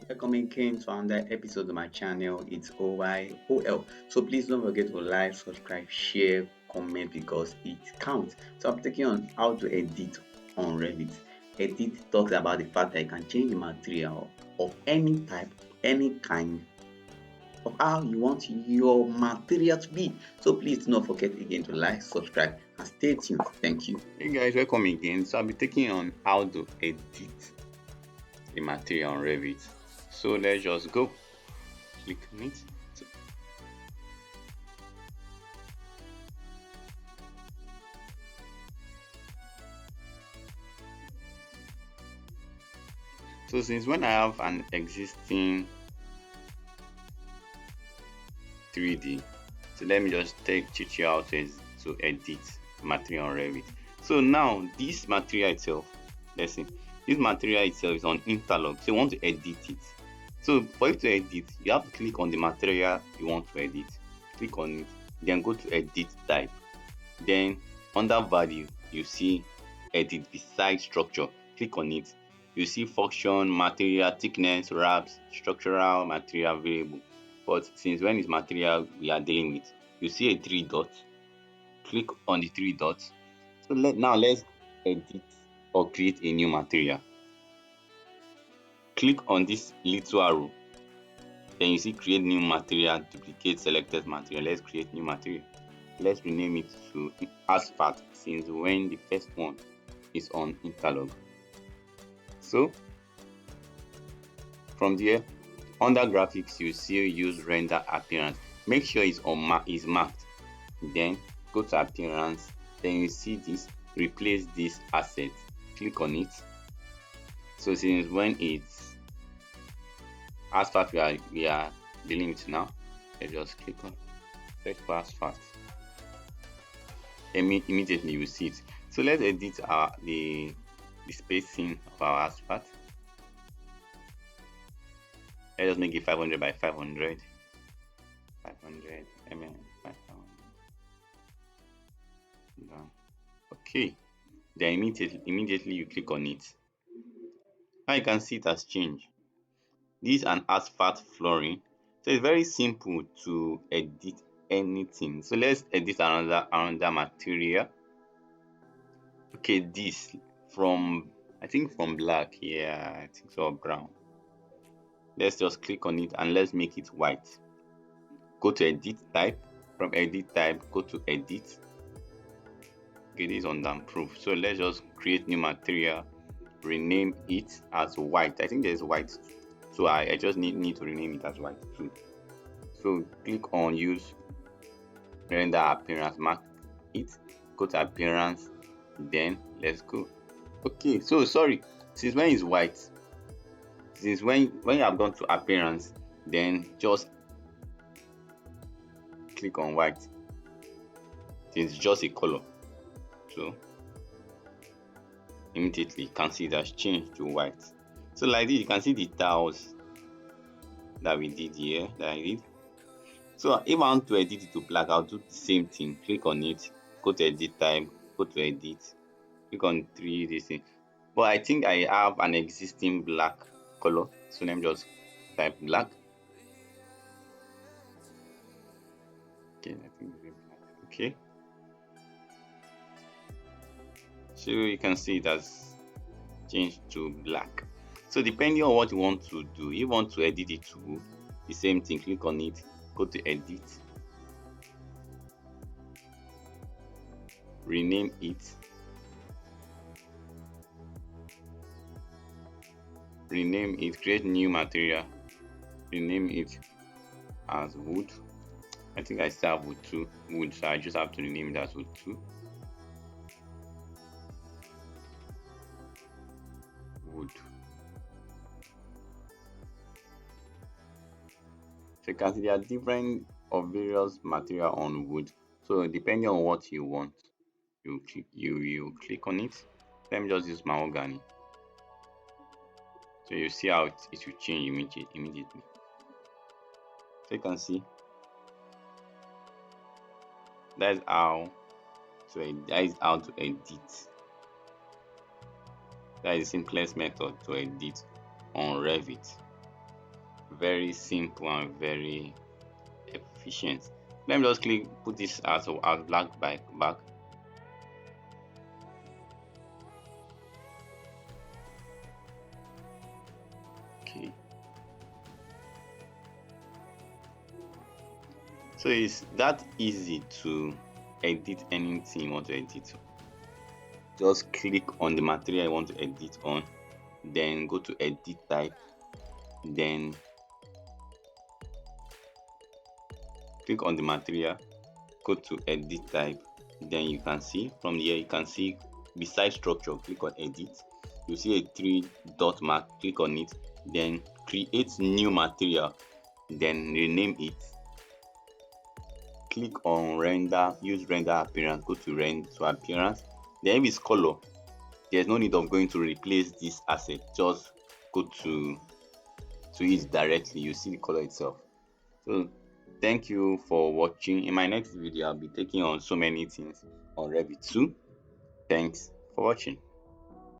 Welcome again to another episode of my channel. It's O.y.o.l. So please don't forget to like, subscribe, share, comment because it counts. So I'm taking on how to edit on Revit. Edit talks about the fact that you can change the material of any type, any kind of how you want your material to be. So please do not forget again to like, subscribe, and stay tuned. Thank you. Hey guys, welcome again. So I'll be taking on how to edit the material on Revit. So let's just go. Click on it. So since when I have an existing 3D, so let me just teach you how to edit material on Revit. So now this material itself, let's see, this material itself is on interlock. So you want to edit it. So for you to edit, you have to click on the material you want to edit. Click on it, then go to edit type. Then under value, you see edit beside structure. Click on it. You see function, material, thickness, wraps, structural, material, variable. But since when is material we are dealing with, you see a three dots. Click on the three dots. So now let's edit or create a new material. Click on this little arrow. Then you see create new material, duplicate selected material. Let's create new material. Let's rename it to asphalt since when the first one is on interlock. So from there, under graphics, you see use render appearance. Make sure it's marked. Then go to appearance. Then you see this, replace this asset. Click on it. So since when it's asphalt we are dealing with now, let's just click on search for asphalt. Immediately you see it. So let's edit the spacing of our asphalt. Let us make it 500 by 500. 500 mm. 500. Done. Okay. Then immediately you click on it. Now you can see it has changed. This is an asphalt flooring. So it's very simple to edit anything. So let's edit another material. Okay, this from black. Yeah, I think so, brown. Let's just click on it and let's make it white. Go to edit type. From edit type, go to edit. Okay, this is undamped. So let's just create new material, rename it as white. I think there's white, so I just need to rename it as white too. So click on use render appearance, mark it, go to appearance, then let's go. Okay, so sorry, since when is white, since when you have gone to appearance, then just click on white since it's just a color. So immediately you can see it has changed to white. So like this, you can see the tiles that we did here, that I did. So if I want to edit it to black, I'll do the same thing. Click on it, go to edit type, go to edit, click on 3D. But I think I have an existing black color, so let me just type black. Okay, I think it's black. Okay. So you can see it has changed to black. So depending on what you want to do, if you want to edit it to the same thing, click on it, go to edit, rename it, create new material, rename it as wood. I think I still have wood, so I just have to rename it as wood 2. Wood. So you can see there are different or various material on wood. So depending on what you want, you click on it. Let me just use mahogany. So you see how it will change immediately. So you can see that is how to edit. That is the simplest method to edit on Revit. Very simple and very efficient. Let me just put this as black back. Okay. So it's that easy to edit anything you want to edit. Just click on the material you want to edit on, then go to edit type, then click on the material, go to edit type, then you can see from here, you can see beside structure, click on edit. You see a three dot mark, click on it, then create new material, then rename it. Click on render, use render appearance, go to render to appearance. Then if it's color, there's no need of going to replace this asset, just go to it directly, you see the color itself. So thank you for watching. In my next video, I'll be taking on so many things on Revit too. Thanks for watching.